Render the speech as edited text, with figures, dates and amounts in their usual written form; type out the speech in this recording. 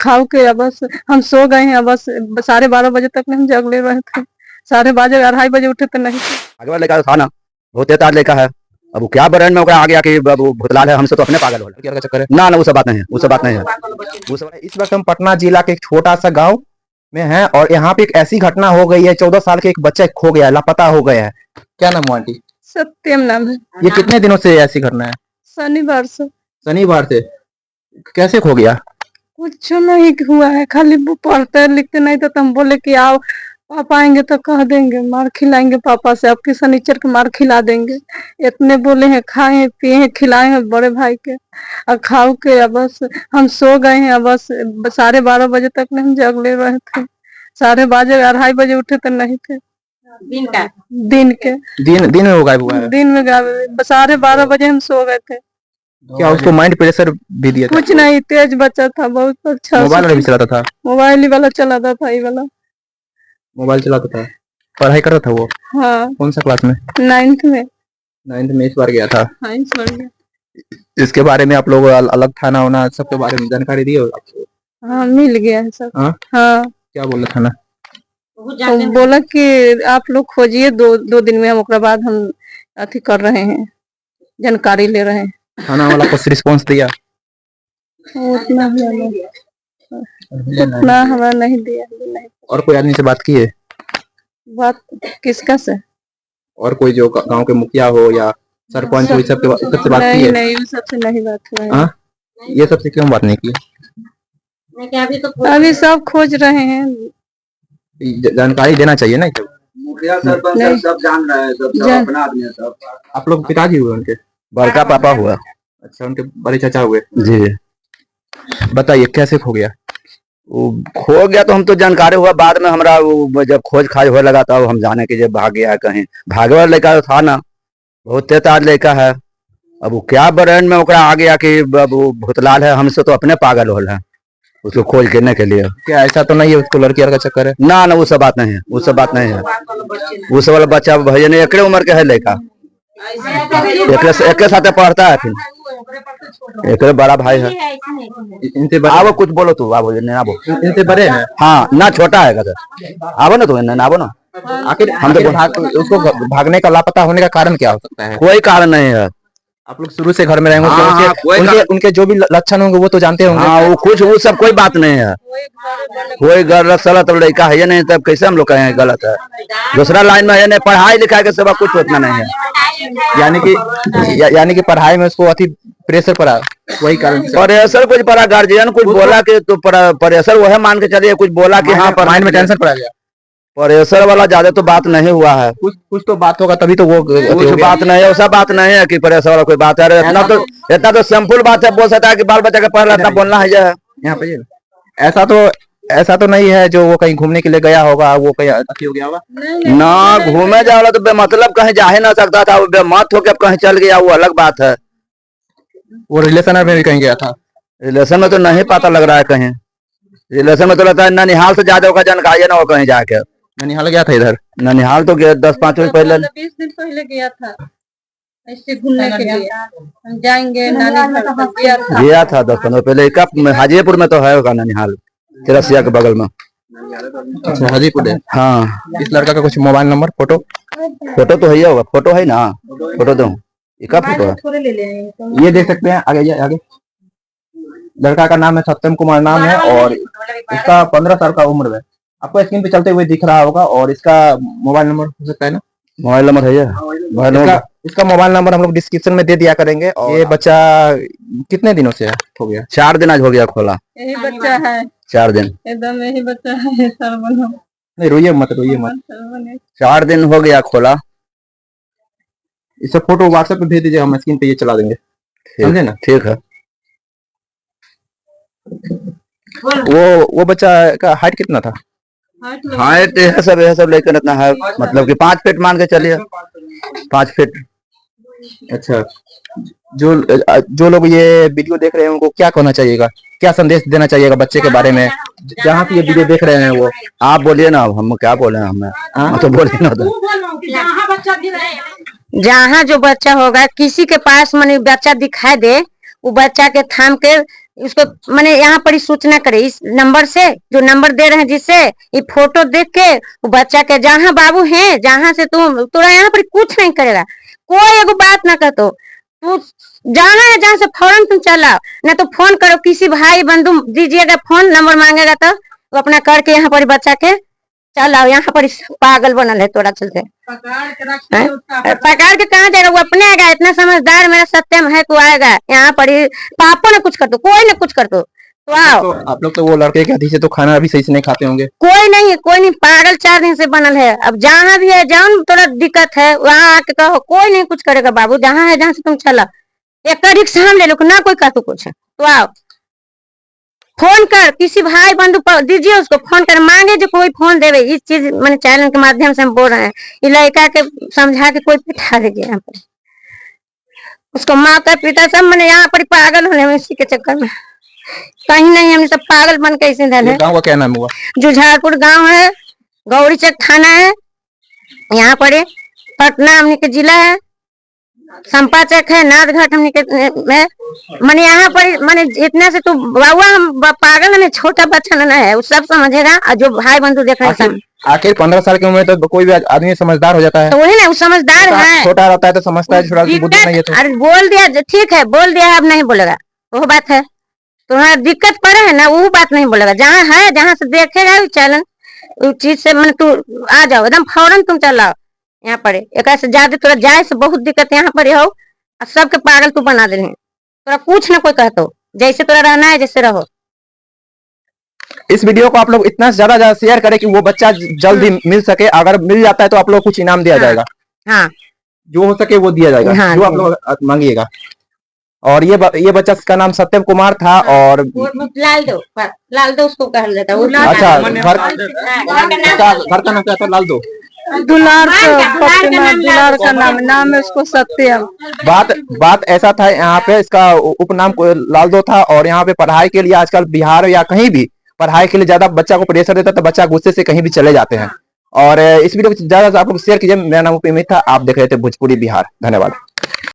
खाओ के बस हम सो गए हैं। बस 12:30 बजे तक हम जगले रहे थे। 12:30 2:30 बजे उठे तो नहीं थे। आगे वाला लड़का था ना, बहुत तेज लड़का है। अब वो क्या ब्रांड में आ गया कि वो भुतलाल है, हमसे तो अपने पागल हो क्या चक्कर है। ना ना वो सब बात नहीं है, वो सब बात नहीं है। वो सब इस वक्त हम पटना जिला के एक छोटा सा गांव में हैं और यहाँ पे एक ऐसी घटना हो गई है। 14 साल के एक बच्चा खो गया है, लापता हो गया है। क्या नाम है आंटी? सत्यम नाम है। ये कितने दिनों से ऐसी घटना है? शनिवार से। शनिवार से? कैसे खो गया? कुछ नहीं हुआ है, खाली वो पढ़ते लिखते नहीं था तो हम बोले कि आओ पापा आएंगे तो कह देंगे, मार खिलाएंगे पापा से, आपकी शनिचर के मार खिला देंगे। इतने बोले हैं, खाए पिए हैं, खिलाए हैं बड़े भाई के और खाओ के बस हम सो गए हैं। बस 12:30 बजे तक हम जगले रहे थे। 12:30 2:30 बजे उठे तो नहीं थे। दिन के दिन में गायब हुआ है? दिन में 12:30 बजे हम सो गए थे। क्या उसको माइंड प्रेशर भी दिया था? कुछ नहीं, तेज बच्चा था, बहुत अच्छा। मोबाइल भी चलाता था? मोबाइल वाला चलाता था, ये वाला मोबाइल चलाता था। पढ़ाई करता था वो? हाँ। कौन सा क्लास में? 9th में। 9th में इस बार गया था? हाँ, इस बार गया। इसके बारे में आप लोग अलग थाना होना सबके बारे में जानकारी दी हो? हाँ, मिल गया है सब। हाँ? हाँ। क्या बोला थाना? तो बोला कि आप लोग खोजिए, दो दिन में हम ओकरा बाद हम अथी कर रहे हैं, जानकारी ले रहे हैं। थाना वाला कुछ रिस्पांस दिया? उतना हमारा नहीं दिया। नहीं। और कोई आदमी से बात की है? बात किसका से? और कोई जो गांव के मुखिया हो या सरपंच हो, इस सब से बात की है? नहीं, सबसे नहीं बात हुआ है। हाँ? ये सबसे क्यों बात नहीं की? अभी सब खोज रहे हैं। जानकारी देना चाहिए ना। मुखिया सरपंच सब जान रहे हैं, सब अपना आदमी है सब। आप लोग पिताजी हुए उनके? बड़का पापा हुआ। अच्छा, उनके बड़े चाचा हुए? जी। बताइए कैसे खो गया? वो खो गया तो हम तो जानकारी हुआ बाद में, हमारा वो जब खोज खाज होने लगा तब हम जाने की जब भाग गया है कहीं। भागे वाला लड़का तो था ना, बहुत तेज लड़का है। अब वो क्या ब्रांड में आ गया कि वो भुतलाल है, हमसे तो अपने पागल हो है उसको खोज करने के लिए। क्या ऐसा तो नहीं है उसको लड़की का चक्कर है? ना ना वो सब बात नहीं है, वो सब बात नहीं है। वो सब वाला बच्चा भैया नहीं, एक उम्र के है लड़का, एक साथ पढ़ता है, फिर एक बड़ा भाई है। इनसे आवो कुछ बोलो तू, आवो इनसे बड़े हैं? हाँ ना, छोटा है आवो ना, तू आवो ना। आखिर हम तो उसको भागने का, लापता होने का कारण क्या हो सकता है? कोई कारण नहीं है। आप लोग शुरू से घर में रहेंगे, हाँ, उनके जो भी लक्षण होंगे वो तो जानते होंगे। हाँ, वो सब कोई बात नहीं है। कोई गलत सलत लड़का है नहीं, तब कैसे हम लोग कहें गलत है। दूसरा लाइन में है नहीं, पढ़ाई लिखाई के सिवा कुछ उतना नहीं है। यानी कि पढ़ाई में उसको अति प्रेशर पड़ा, वही कारण। प्रेशर कुछ पड़ा, गार्जियन कुछ बोला कि तो प्रेशर वह मान के चलिए, कुछ बोला कि हाँ माइंड में टेंशन पड़ा गया। प्रेशर वाला ज्यादा तो बात नहीं हुआ है। कुछ तो बात होगा तभी तो वो कुछ बात नहीं है, वैसा बात नहीं है कि प्रेशर वाला कोई बात है। इतना तो सिंपल बात है, बोल सकता है कि बाल बच्चा के पढ़ रहा था, बोलना है यहाँ पे। ऐसा तो नहीं है जो वो कहीं घूमने के लिए गया होगा, वो कहीं अति हो गया होगा ना। घूमे जाओ तो बेमतलब कहीं जा ही ना सकता था, वो बेमत होकर कहीं चल गया, वो अलग बात है। वो रिलेशन में भी कहीं गया था? रिलेशन में तो नहीं पता लग रहा है कहीं। रिलेशन में तो लगता है ननिहाल से ज्यादा होगा जानकारी ना हो कहीं जाके। ननिहाल गया था? इधर ननिहाल तो गया 10-5 दिन पहले, 20 दिन पहले गया था ऐसे घूमने के लिए। हम जाएंगे नानी घर गया था 10-15 पहले। हाजीपुर में तो है होगा ननिहाल, तिरसिया के बगल में। अच्छा, हाजीपुर है। हाँ। इस लड़का का कुछ मोबाइल नंबर, फोटो तो है होगा, फोटो है ना, फोटो दो। इसका फोटो है, ये देख सकते हैं। आगे आगे। लड़का का नाम है सत्यम कुमार नाम है और इसका 15 साल का उम्र है। आपको स्क्रीन पे चलते हुए दिख रहा होगा और इसका मोबाइल नंबर हो सकता है ना? मोबाइल नंबर है इसका मोबाइल नंबर हम लोग डिस्क्रिप्शन में दे दिया करेंगे। और ये बच्चा कितने दिनों से हो गया? 4 दिन आज हो गया खोला। यही बच्चा है, 4 दिन एकदम यही बच्चा है। नहीं, रोइए मत। 4 दिन हो गया खोला। इसे फोटो व्हाट्सएप पे भेज दीजिए, हम स्क्रीन पे ये चला देंगे, समझे ना? ठीक है। वो बच्चा का हाइट कितना था? हाइट यह सब लेकर इतना है, मतलब कि 5 फीट मान के चलिए, 5 फीट। अच्छा, जो लोग ये वीडियो देख रहे हैं उनको क्या कहना चाहिएगा, क्या संदेश देना चाहिएगा बच्चे के बारे में, जहाँ पे ये वीडियो देख रहे हैं वो? आप बोलिए ना, हम क्या बोले, हमें तो बोलिए ना। जहाँ जो बच्चा होगा, किसी के पास मनी बच्चा दिखाई दे, वो बच्चा के थाम के उसको मैंने यहाँ पर ही सूचना करे इस नंबर से, जो नंबर दे रहे हैं जिससे, ये फोटो देख के वो बच्चा के जहाँ बाबू है, जहाँ से तोरा यहाँ पर कुछ नहीं करेगा, कोई एगो बात ना कर, तू जाना है जहाँ से फौरन तुम चलाओ, ना तो फोन करो, किसी भाई बंधु दीजिएगा, फोन नंबर मांगेगा तो वो अपना करके यहाँ पर बच्चा के चलाओ। यहाँ पर पागल बनल है तोरा चलते, पकड़ के कहाँ जाएगा, वो अपने आएगा, इतना समझदार मेरा सत्यम है, तू आएगा यहाँ पर ही, पापा ने कुछ कर दो, कोई ने कुछ कर दो, तो आओ। तो आप लोग तो वो लड़के के हथी से तो खाना भी सही से नहीं खाते होंगे। कोई नहीं, कोई नहीं, पागल 4 दिन से बनल है। अब जहाँ भी है, जहाँ थोड़ा दिक्कत है वहाँ आके कहो, कोई नहीं कुछ करेगा बाबू, जहाँ है जहाँ से तुम चला, एक रिक्शा हम ले लो ना, कोई कहतो कुछ है, तो आओ। फोन कर, किसी भाई बंधु दीजिए, उसको फोन कर, मांगे जो कोई फोन देवे। इस चीज मैंने चैनल के माध्यम से हम बोल रहे हैं, ये लड़का के समझा के कोई पिठा देगी यहाँ पर, उसको माता पिता सब मैंने यहाँ पर पागल होने में, इसी के चक्कर में कहीं नहीं, हम सब पागल बन के इसे धन है। गाँव का क्या नाम हुआ? जुझारपुर गांव है, गौरीचक थाना है, यहाँ पर पटना हमने के जिला है, संपाचक है, नाथघाट हमने के मैंने यहाँ पर मैंने इतना से तो बाबा हम पागल है, छोटा बच्चा ना है, वो सब समझेगा, और जो भाई बंधु देख रहे हैं। आखिर 15 साल की उम्र तो कोई भी आदमी समझदार हो जाता है, तो वही ना, वो समझदार है, छोटा रहता है तो समझता है, छोटा बुद्धि नहीं है तो। अरे बोल दिया ठीक है, बोल दिया अब नहीं बोलेगा, वो बात है, तुम्हारा दिक्कत पड़े है ना, वो बात नहीं बोलेगा, जहाँ है जहाँ से देखेगा चैनल उस चीज से मैंने तू आ जाओ, एकदम फौरन तुम चलाओ यहाँ पर। एक से ज्यादा तोरा जाए से बहुत दिक्कत यहाँ पर हो, और सबके पागल तू बना दे, तोरा कुछ ना कोई कहतो, जैसे तोरा रहना है जैसे रहो। इस वीडियो को आप लोग इतना ज्यादा शेयर करें कि वो बच्चा जल्दी मिल सके, अगर मिल जाता है तो आप लोग कुछ इनाम दिया जाएगा, हाँ जो हो सके वो दिया जाएगा, हाँ, जो आप लोग मांगिएगा। और ये बच्चा का नाम सत्यम कुमार था, और लाल दो उसको कह लेता है। अच्छा, घर का नाम क्या था? लाल दो दुलार का नाम है उसको सत्यम। बात ऐसा था, यहाँ पे इसका उपनाम लालदो था, और यहाँ पे पढ़ाई के लिए आजकल बिहार या कहीं भी पढ़ाई के लिए ज्यादा बच्चा को प्रेशर देता है, तो बच्चा गुस्से से कहीं भी चले जाते हैं। और इस वीडियो को ज्यादा आप लोग शेयर कीजिए। मेरा नाम उपेमित था, आप देख रहे थे भोजपुरी बिहार। धन्यवाद।